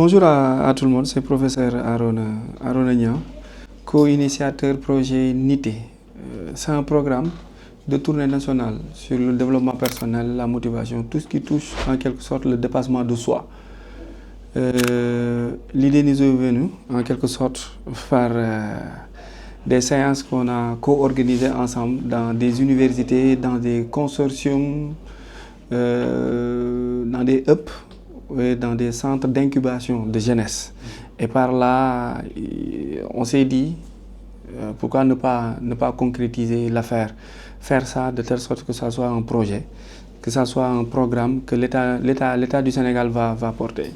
Bonjour à tout le monde, c'est professeur Arona Niang, co-initiateur projet NITE. C'est un programme de tournée nationale sur le développement personnel, la motivation, tout ce qui touche en quelque sorte le dépassement de soi. L'idée nous est venue en quelque sorte par des séances qu'on a co-organisées ensemble dans des universités, dans des consortiums, dans des hubs, dans des centres d'incubation de jeunesse. Et par là, on s'est dit, pourquoi ne pas concrétiser l'affaire, faire ça de telle sorte que ça soit un projet, que ça soit un programme que l'État du Sénégal va porter.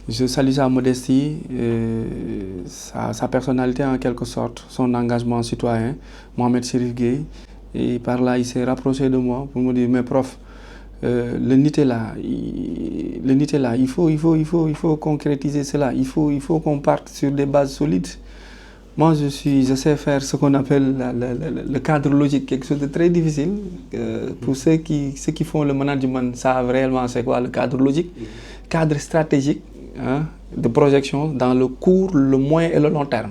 Je salue sa modestie, sa personnalité en quelque sorte, son engagement citoyen, Mohamed Chérif Gueye. Et par là, il s'est rapproché de moi pour me dire, mais prof, le NITE là, il faut concrétiser cela, il faut qu'on parte sur des bases solides. Moi, je sais faire ce qu'on appelle le cadre logique, quelque chose de très difficile. Pour ceux qui font le management savent réellement c'est quoi le cadre logique, cadre stratégique, hein, de projection dans le court, le moyen et le long terme.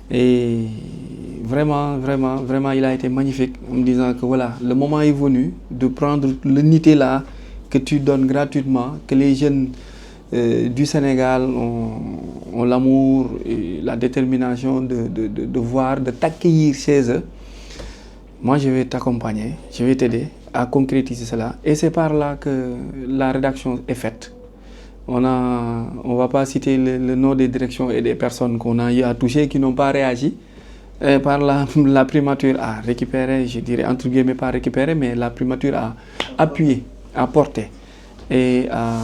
Et vraiment, il a été magnifique en me disant que voilà, le moment est venu de prendre le NITE là que tu donnes gratuitement, que les jeunes du Sénégal ont l'amour et la détermination de voir, de t'accueillir chez eux. Moi, je vais t'accompagner, je vais t'aider à concrétiser cela. Et c'est par là que la rédaction est faite. On ne va pas citer le nom des directions et des personnes qu'on a eu à toucher qui n'ont pas réagi. Et par là, la primature a récupéré, je dirais entre guillemets pas récupéré, mais la primature a appuyé, a porté et a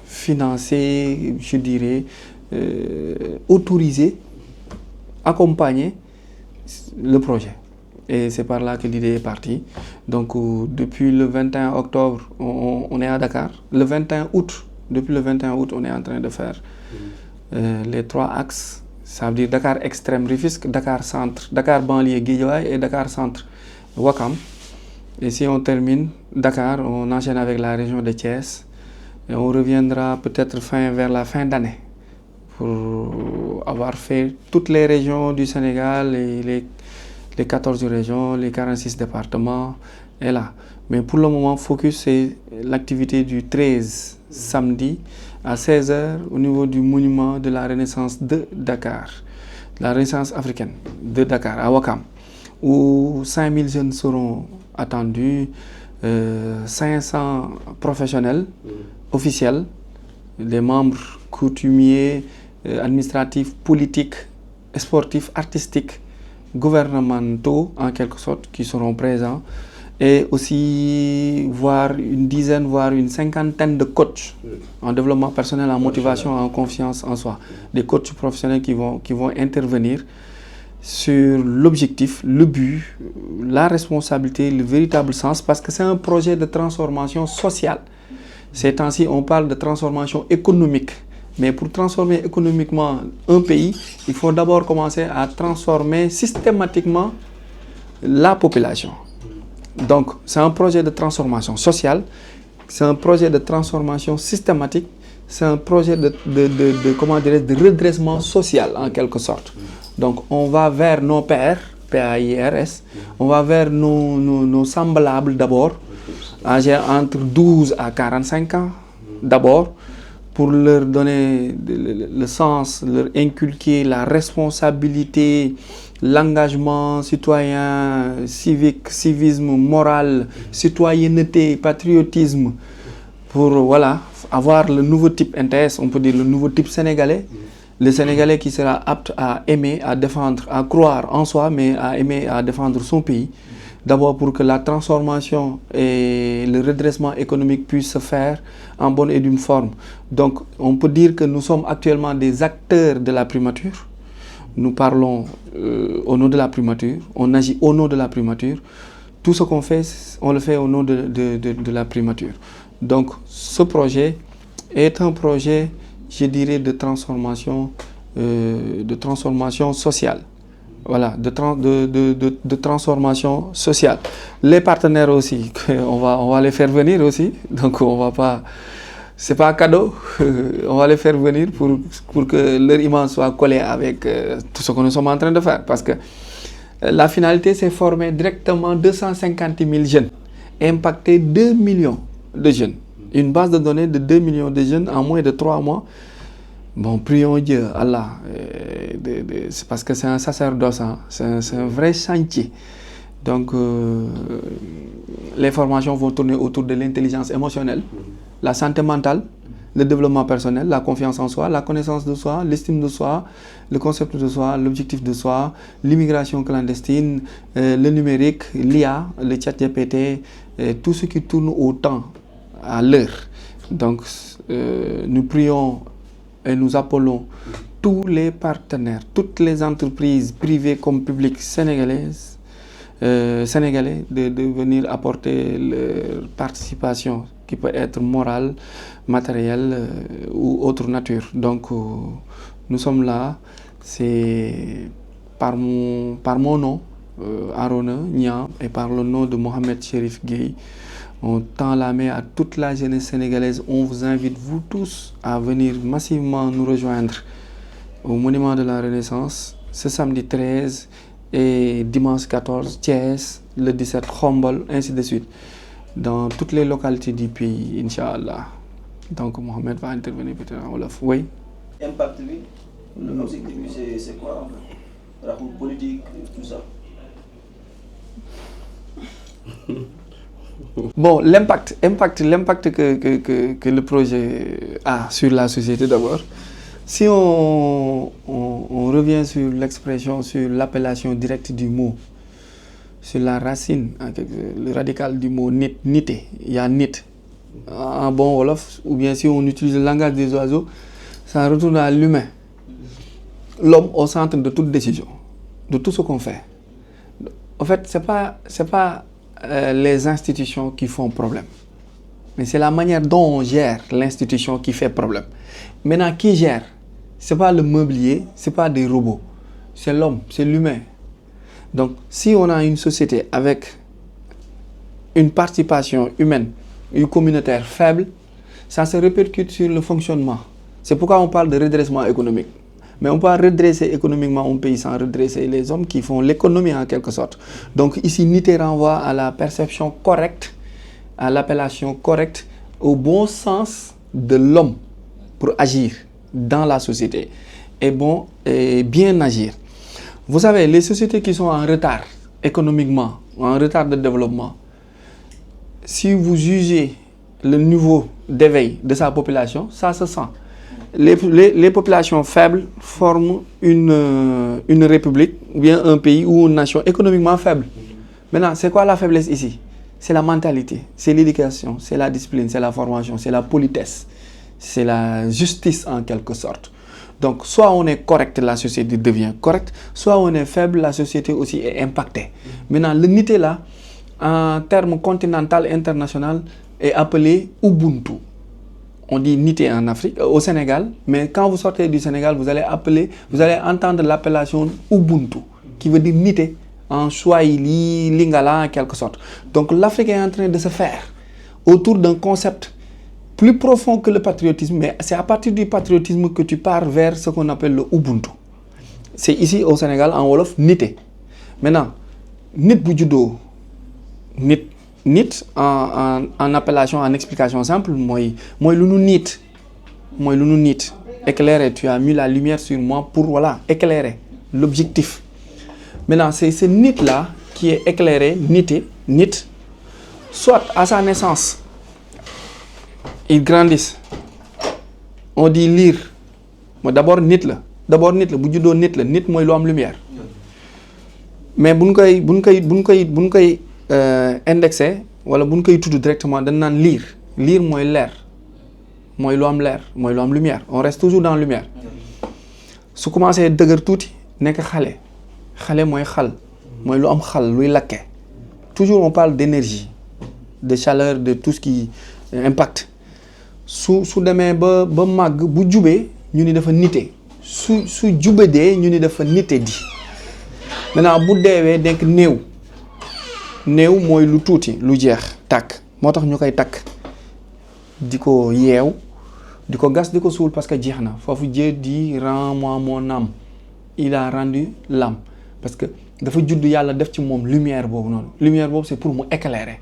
financé, je dirais, autorisé, accompagné le projet. Et c'est par là que l'idée est partie. Donc depuis le 21 octobre, on est à Dakar. Le 21 août, depuis le 21 août, on est en train de faire les 3 axes. Ça veut dire Dakar extrême Rufisque, Dakar centre, Dakar banlieue Guédiawaye et Dakar centre Ouakam. Et si on termine Dakar, on enchaîne avec la région de Thiès. Et on reviendra peut-être vers la fin d'année pour avoir fait toutes les régions du Sénégal, et les 14 régions, les 46 départements, et là. Mais pour le moment, focus, c'est l'activité du 13 samedi à 16h au niveau du monument de la Renaissance de Dakar, la Renaissance africaine de Dakar, à Ouakam, où 5000 jeunes seront attendus, 500 professionnels officiels, des membres coutumiers, administratifs, politiques, sportifs, artistiques, gouvernementaux en quelque sorte, qui seront présents, et aussi voire une dizaine, voire une cinquantaine de coachs en développement personnel, en motivation, en confiance en soi. Des coachs professionnels qui vont intervenir sur l'objectif, le but, la responsabilité, le véritable sens, parce que c'est un projet de transformation sociale. Ces temps-ci, on parle de transformation économique. Mais pour transformer économiquement un pays, il faut d'abord commencer à transformer systématiquement la population. Donc, c'est un projet de transformation sociale, c'est un projet de transformation systématique, c'est un projet de redressement social en quelque sorte. Donc, on va vers nos pairs, PAIRS, on va vers nos semblables d'abord, âgés entre 12 à 45 ans d'abord, pour leur donner le sens, leur inculquer la responsabilité, l'engagement citoyen, civique, civisme, moral, citoyenneté, patriotisme, pour voilà, avoir le nouveau type NTS, on peut dire le nouveau type sénégalais, le Sénégalais qui sera apte à aimer, à défendre, à croire en soi, mais à aimer, à défendre son pays. D'abord pour que la transformation et le redressement économique puissent se faire en bonne et due forme. Donc on peut dire que nous sommes actuellement des acteurs de la primature. Nous parlons au nom de la primature, on agit au nom de la primature. Tout ce qu'on fait, on le fait au nom de la primature. Donc ce projet est un projet, je dirais, de transformation sociale. Voilà, de transformation sociale. Les partenaires aussi, on va les faire venir aussi. Donc on va pas c'est pas cadeau. On va les faire venir pour que leur image soit collée avec tout ce que nous sommes en train de faire. Parce que la finalité, c'est former directement 250 000 jeunes et impacter 2 millions de jeunes. Une base de données de 2 millions de jeunes en moins de 3 mois. Bon, prions Dieu, Allah. C'est parce que c'est un sacerdoce, hein. C'est un vrai chantier. Donc, les formations vont tourner autour de l'intelligence émotionnelle, la santé mentale, le développement personnel, la confiance en soi, la connaissance de soi, l'estime de soi, le concept de soi, l'objectif de soi, l'immigration clandestine, le numérique, l'IA, le chat GPT, tout ce qui tourne au temps, à l'heure. Donc, nous prions et nous appelons tous les partenaires, toutes les entreprises privées comme publiques sénégalaises, sénégalais de venir apporter leur participation qui peut être morale, matérielle ou autre nature. Donc nous sommes là, c'est par mon nom, Arona Niang, et par le nom de Mohamed Chérif Gueye. On tend la main à toute la jeunesse sénégalaise. On vous invite, vous tous, à venir massivement nous rejoindre au Monument de la Renaissance ce samedi 13 et dimanche 14, Thiès, le 17, Khombol, ainsi de suite, dans toutes les localités du pays, Inch'Allah. Donc Mohamed va intervenir peut-être en wolof. Oui. Impact, l'objectif, c'est quoi en fait? Rapport politique, tout ça. Bon, l'impact que le projet a sur la société d'abord. Si on revient sur l'expression, sur l'appellation directe du mot, sur la racine, le radical du mot nité, il y a nit en bon wolof, ou bien si on utilise le langage des oiseaux, ça retourne à l'humain. L'homme au centre de toute décision, de tout ce qu'on fait. En fait, c'est pas les institutions qui font problème, mais c'est la manière dont on gère l'institution qui fait problème. Maintenant, qui gère? C'est pas le mobilier, c'est pas des robots, c'est l'homme, c'est l'humain. Donc, si on a une société avec une participation humaine, une communautaire faible, ça se répercute sur le fonctionnement. C'est pourquoi on parle de redressement économique. Mais on peut pas redresser économiquement un pays sans redresser les hommes qui font l'économie en quelque sorte. Donc ici, Nité renvoie à la perception correcte, à l'appellation correcte, au bon sens de l'homme pour agir dans la société et bien agir. Vous savez, les sociétés qui sont en retard économiquement, en retard de développement, si vous jugez le niveau d'éveil de sa population, ça se sent. Les populations faibles forment une république ou bien un pays ou une nation économiquement faible. Maintenant, c'est quoi la faiblesse ici? C'est la mentalité, c'est l'éducation, c'est la discipline, c'est la formation, c'est la politesse, c'est la justice en quelque sorte. Donc, soit on est correct, la société devient correcte, soit on est faible, la société aussi est impactée. Maintenant, le nité là, en termes continental international, est appelé Ubuntu. On dit nité en Afrique, au Sénégal, mais quand vous sortez du Sénégal, vous allez entendre l'appellation Ubuntu, qui veut dire nité en Swahili, Lingala en quelque sorte. Donc l'Afrique est en train de se faire autour d'un concept plus profond que le patriotisme, mais c'est à partir du patriotisme que tu pars vers ce qu'on appelle le Ubuntu. C'est ici au Sénégal, en wolof, nité. Maintenant, nit bu juddoo, nit en appellation, en explication simple, moi lu nu nit, éclairer, tu as mis la lumière sur moi pour éclairer l'objectif. Maintenant, c'est ce nit là qui est éclairé, nit, soit à sa naissance, ils grandissent. On dit lire. Moi d'abord nit la, bu juddoo nit la, nit mooy lu am lumière. Mais buñ koy indexé wala buñ koy tudd directement dañ naan lire mooy leer, mooy lu am leer, mooy lu am lumière. On reste toujours dans lumière. Su commencé dëgër tuuti nekk xale mooy xal, mooy lu am xal luy lakke. Toujours on parle d'énergie, de chaleur, de tout ce qui impacte. su demee ba màgg bu jubee ñu ni dafa nite, su jubadee ñu ni dafa nite di. Maintenant bu deewee nekk néew mooy lu tuuti lu jeex tàkk, moo tax ñu koy takk di ko yeew di ko gas di ko suul parce que jeex na foofu Dieu dit rends-moi mon âme il a rendu l'âme parce que dafa judd yàlla def ci moom lumière boobu noonu lumière boobu c'est pour mu éclairer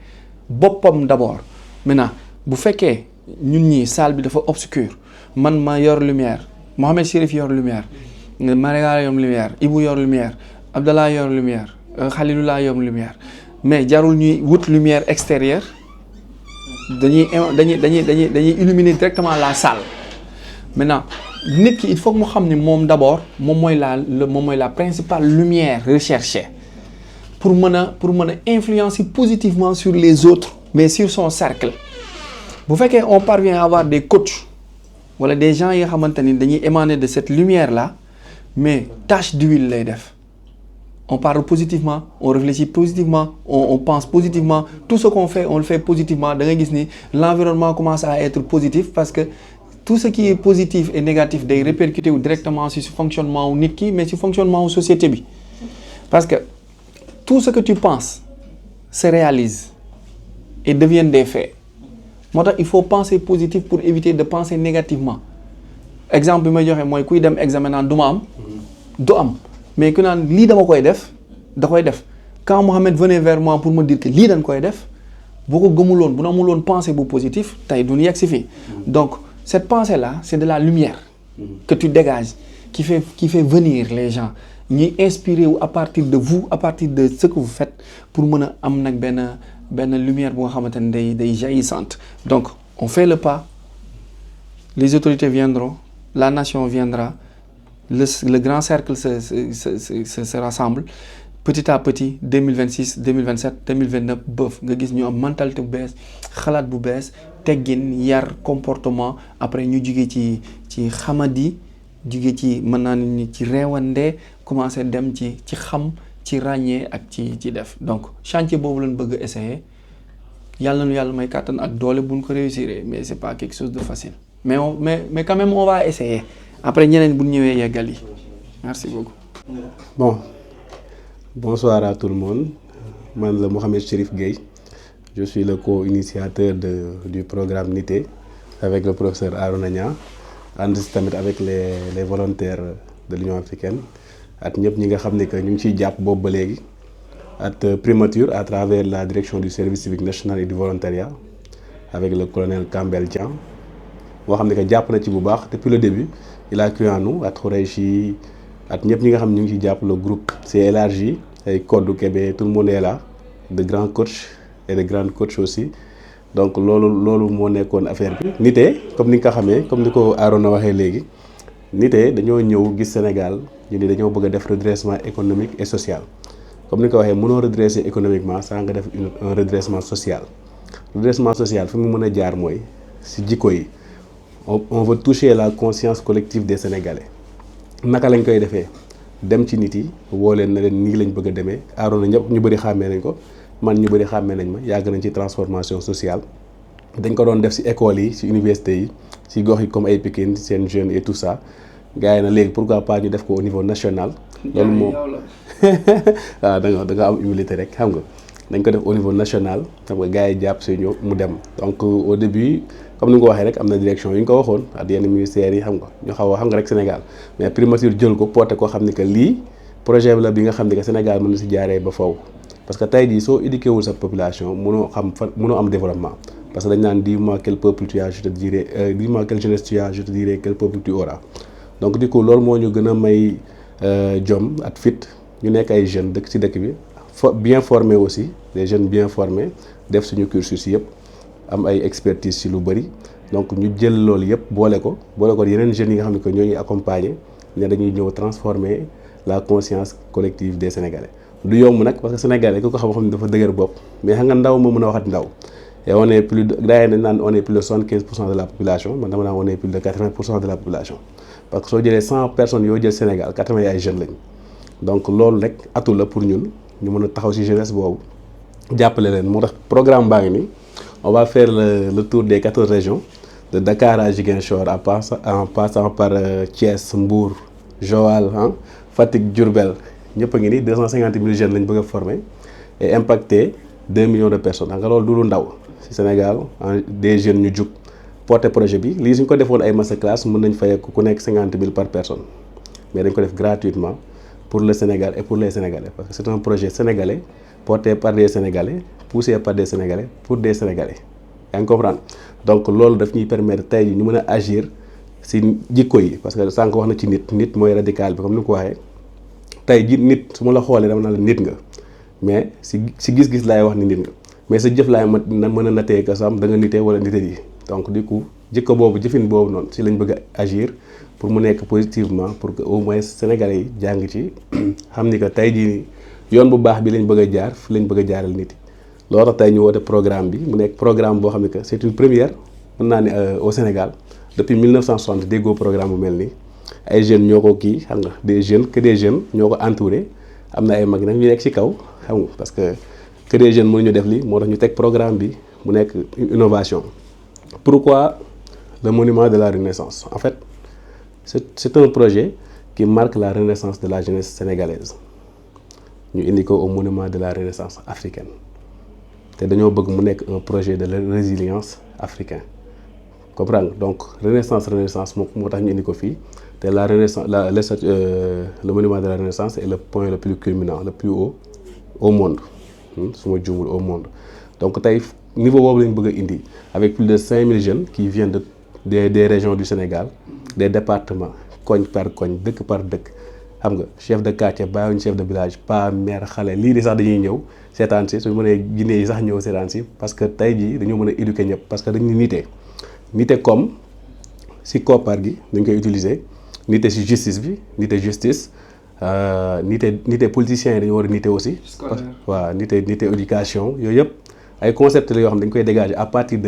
boppam d'abord maintenant bu fekkee ñun ñii salle bi dafa obscur man ma yor lumière Mohamed Chérif yor lumière Mariama yor lumière Ibou yor lumière Abdallah yor lumière Khalilullah yor lumière mais jarul ñuy wut lumière extérieure dañuy illuminer directement la salle maintenant nit ki il faut que mu xam ni moom d'abord moom mooy la principale lumière recherchée pour mën a influencer positivement sur les autres mais sur son cercle bu fekkee on parvient à avoir des coachs wala des gens yi nga xamante ni dañuy émaner de cette lumière là mais tache d'huile lay def on parle positivement on réfléchit positivement on pense positivement tout ce qu'on fait on le fait positivement da nga gis ni l'environnement commence à être positif parce que tout ce qui est positif et négatif day répercuter directement sur fonctionnement wu nit ki mais sur fonctionnement wu société bi parce que tout ce que tu penses se réalise et devient des faits moo tax il faut penser positif pour éviter de penser négativement exemple bi may joxe mooy kuy dem examen naan du ma am du am mais ku naan lii dama koy def da koy def quand Mohamed venait vers moi pour me dire que lii dañ koy def boo ko gëmuloon bu na amuloon pensée bu positif tey duñu yegg si fii donc cette pensée là c'est de la lumière que tu dégages qui fait venir les gens ñuy inspirer wu à partir de vous à partir de ce que vous faites pour mën a am nag benn lumière bu nga xamante ne day jaillissante donc on fait le pas les autorités viendront la nation viendra le grand cercle se rassemble petit à petit 2026 2027 2029 bëf nga gis ñu am mentalité bu bees xalaat bu bees teggin yar comportement après ñu jugee ci xamadi jugee ci mën naa ni ci reewande commencer dem ci xam ci ràññee ak ci def donc chantier boobu lañ bëgg a essayer yàlla nu yàlla may kàttan ak doole buñ ko réussir mais c'est pas quelque chose de facile mais quand même on va essayer après ñeneen bu ñëwee yeggal yi merci beaucoup. Bon, bonsoir à tout le monde. Man la Mohamed Chérif Gueye. Je suis le co-initiateur du programme NITE avec le professeur Arona Niang. ànd si tamit avec les volontaires de l'Union africaine ak ñëpp ñi nga xam ne que ñu ngi ciy jàpp boobu ba léegi ak primature à travers la direction du service civique national et du volontariat avec le colonel Kambel Dian moo xam ne que jàpp na ci bu baax depuis le début il a cru en nous ak Khoureychi ak ñëpp ñi nga xam ne ñu ngi ciy jàpp le groupe s'est élargi ay Kodou Kébé tout le monde est là de grands coachs et de grandes coachs aussi donc loolu moo nekkoon affaire bi. NITE comme ni nga ko xamee comme ni ko Arona waxee léegi NITE dañoo ñëw gis Sénégal ñu ni dañoo bëgg a def redressement économique et social comme ni ko waxee mënoo redresser économiquement sans nga def un redressement social. redressement social fi mu mën a jaar mooy ci jikko yi on veut toucher la conscience collective des Sénégalais naka lañ koy defee dem ci nit yi woo leen na leen nii lañ bëgg a demee Arona ñëpp ñu bëri xàmmee nañ ko. man ñu bëri xàmmee nañ ma yàgg nañ ci transformation sociale dañ ko doon def ci écoles yi ci universités yi ci gox yi comme ay Pikine seen jeunes et tout ça gars yi na léegi pourquoi pas ñu def ko au niveau national. loolu moom waaw da nga am humilité rek xam nga dañ ko def au niveau national xam nga gars yi jàpp si ñu mu dem donc au début comme ni nga ko waxee rek am na direction yu ñu ko waxoon ak yenn ministères yi xam nga ñu xaw a xam nga rek Sénégal mais primature jël ko porté ko xam ni que lii projet la bi nga xam ni que Sénégal mën na si jaaree ba foofu. parce que tey jii soo éduqué wul sa population mënoo xam fan mënoo am développement parce que dañ naan dis-moi quel peuple tu as je te dirai dis-moi quelle jeunesse tu as je te dirai quel peuple tu auras donc du coup loolu moo ñu gën a may jom ak fit ñu nekk ay jeunes dëkk ci dëkk bi bien formés aussi des jeunes bien formés def suñu cursus yëpp am ay expertise ci lu bëri donc ñu jël loolu yëpp boole ko yeneen jeunes yi nga xam ne que ñoo ñuy accompagner ne dañuy ñëw transformer la conscience collective des Sénégalais. du yomb nag parce que Sénégalais ku ko xam ne dafa dëgër bopp mais xam nga ndaw moo mën a waxat ndaw et on est plus de gars yi dañ naan on est plus de 75% de la population man dama naan on est plus de 80% de la population parce que soo jëlee 100 personnes yoo jël Sénégal 80 ay jeunes lañ donc loolu rek atu la pour ñun ñu mën a taxaw ci jeunesse boobu jàppale leen moo tax programme baa ngi nii on va faire le tour des 14 régions de Dakar à Ziguinchor en passant par Thiès Mbour Joal Fatick Diourbel ñëpp a ngi nii 250 000 jeunes lañ bëgg a former et impacter 2 millions de personnes xam nga loolu du lu ndaw ci Sénégal des jeunes ñu jug porter projet bi lii suñ ko defoon ay masterclass mën nañ fay ku nekk 50 000 par personne mais dañ ko def gratuitement pour le Sénégal et pour les Sénégalais parce que c'est un projet sénégalais porté par des Sénégalais poussé par des Sénégalais pour des Sénégalais yaa ngi comprendre donc loolu daf ñuy permettre tey ñu mën a agir si jikko yi parce que sànq wax na ci nit mooy radical bi comme ni ko waxee tey ji nit su ma la xoolee dama na la nit nga mais si gis-gis laay wax ni nit nga mais sa jëf laay mën a natee que sam da nga nitee wala nite yi donc du coup jikko boobu jëfin boobu noonu si lañ bëgg a agir pour mu nekk positivement pour que au moins Sénégalais yi jàng ci xam ni que tey jii nii yoon bu baax bi lañ bëgg a jaar fi lañ bëgg a jaaral nit yi loolu tax tey ñu woote programme bi mu nekk programme boo xam ne que c'est une première mën naa ne au Sénégal depuis 1960 déggoo programme bu mel nii ay jeunes ñoo ko kii xam nga des jeunes ñoo ko entouré am na ay mag nag ñu nekk ci kaw xam nga parce que des jeunes mënuñu def lii moo tax ñu teg programme bi mu nekk une innovation. Pourquoi le monument de la Renaissance? En fait, c'est un projet qui marque la renaissance de la jeunesse sénégalaise. Nous indiquons au monument de la renaissance africaine. Nous voulons un projet de résilience africain. Comprendre? Donc, renaissance, nous indiquons la renaissance, le monument de la renaissance est le point le plus culminant, le plus haut au monde. Au monde. Donc, niveau boobu lañ bëgg a indi avec plus de 5000 jeunes qui viennent des régions du Sénégal des départements koñ par koñ dëkk par dëkk xam nga chef de quartier bàyyiwuñ chef de village pas maire xale lii di sax dañuy ñëw seetaan si suñu mënee Guinée yi sax ñëw seetaan si parce que tey jii dañoo mën a éduquer ñëpp parce que dañu nite comme si koppar gi dañ koy utiliser nite si justice bi nite justice nite politiciens yi dañu war a nite aussi waaw nite éducation yooyu yëpp ay concept la yoo xam dañ koy dégager à partir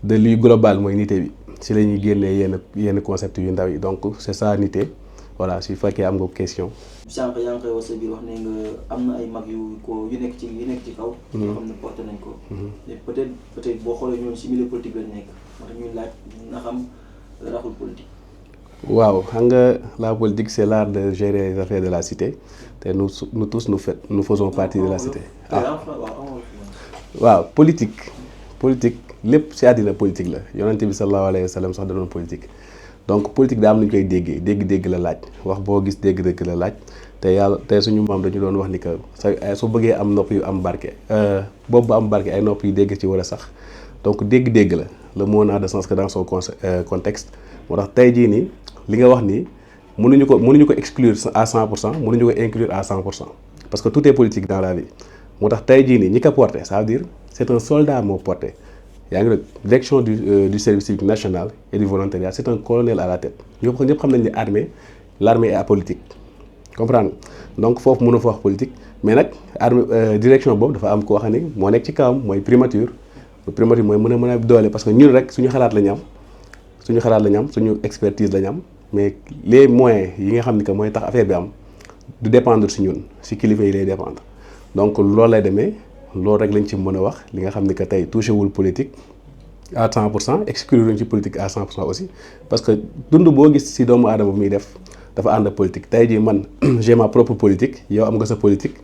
de luy global mooy nité bi si la ñuy génnee yenn concept yu ndaw yi donc c'est ça nité voilà su fekkee am nga question. sànq yaa ngi koy wax sa biir wax ne nga am na ay mag yu nekk ci kaw. yoo xam ne porté nañ ko. mais peut-être boo xoolee ñoom si milieu politique lañ nekk moo tax ñuy laaj na xam raxul politique. waaw xam nga la politique c'est l'art de gérer les affaires de la cité te nous tous nous faisons partie de la cité. waaw politique lépp ci àddina politique la yonente bi sallallahu alayhi wa sallam sax da doon politique donc politique daa am lu ñu koy déggee dégg la laaj wax boo gis dégg la laaj te suñu maam dañu doon wax ni que su bëggee am nopp yu am barke boobu ba am barke ay nopp yu dégg ci war a sax donc dégg la le mot n'a de sens que dans son contexte moo tax tey jii nii li nga wax nii mënuñu ko exclure à 100% mënuñu ko inclure à 100% parce que tout est politique dans la vie moo tax tey jii nii ñi ko porté ça veut dire c'est un soldat moo porté yaa ngi nag direction du service civique national et du volontariat c'est un colonel à la tête ñëpp xam nañ ne l'armée est apolitique comprendre donc foofu mën a fa wax politique mais nag direction boobu dafa am koo xam ne moo nekk ci kawam mooy primature mooy mën a doole parce que ñun rek suñu xalaat la ñu am suñu expertise la ñu am mais les moyens yi nga xam ni que mooy tax affaire bi am du dépendre si ñun si kilifa yi lay dépendre donc loolu lay demee loolu rek lañ ci mën a wax li nga xam ni que tey touché wul politique à 100% exclure luñ ci politique à 100% aussi parce que dund boo gis si doomu aadama muy def dafa ànd politique tey jii man j'ai ma propre politique yow am nga sa politique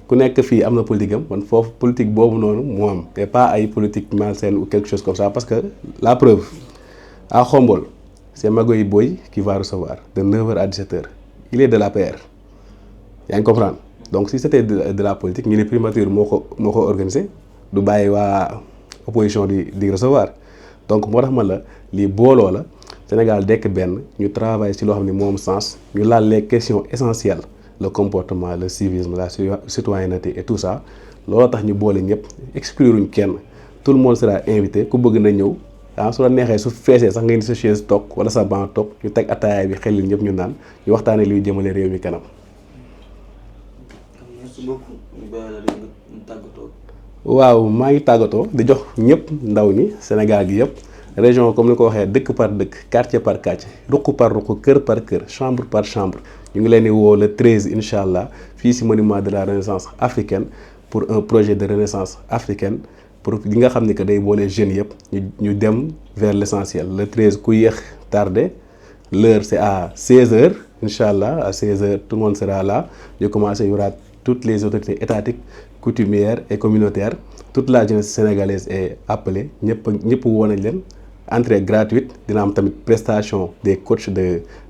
ku nekk fii am na politique am man foofu politique boobu noonu moo am te pas ay politique malsaine ou quelque chose comme ça parce que la preuve à Khombole c'est Magoy Boy qui va recevoir de 9h à 17h il est de l'APR yaa ngi comprendre donc si c'était de la politique ñu ne primature moo ko organisé du bàyyi waa opposition di recevoir donc moo tax man la lii booloo la Sénégal dekk benn ñu travaille ci loo xam ne moom sens ñu laal les questions essentielles le comportement le civisme la citoyenneté et tout ça looloo tax ñu boole ñëpp excluruñ kenn tout le monde sera invité ku bëgg na ñëw su la neexee su feesee sax nga indi sa chaise toog wala sa banc toog ñu teg ataaya bi xelil ñëpp ñu naan ñu waxtaanee luy jëmale réew mi kanam. waaw maa ngi tàggatoo di jox ñëpp ndaw ñi Sénégal gi yëpp région comme ni ko waxee dëkk par dëkk quartier par quartier ruq par ruq kër par kër chambre par chambre ñu ngi leen di woo le 13 incha allah fii ci monument de la renaissance africaine pour un projet de renaissance africaine pour li nga xam ni que day boole jeunes yëpp ñu dem vers l'essentiel le 13 ku yéex tardé l'heure c'est à 16h incha allah à 16h tout le monde sera là ñu commencé y aura toutes les autorités étatiques coutumières et communautaires toute la jeunesse sénégalaise est appelée ñëpp woo nañ leen entrée gratuite dina am tamit prestation des coachs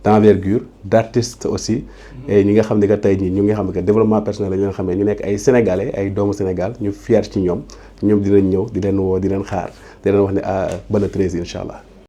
d'envergure d'artistes aussi et ñi nga xam ne que tey ñii ñu ngi xam que développement personnel la ñu leen xamee ñu nekk ay sénégalais ay doomu Sénégal ñu fier ci ñoom dinañ ñëw di leen woo di leen xaar di leen wax ne ba le 13 incha allah.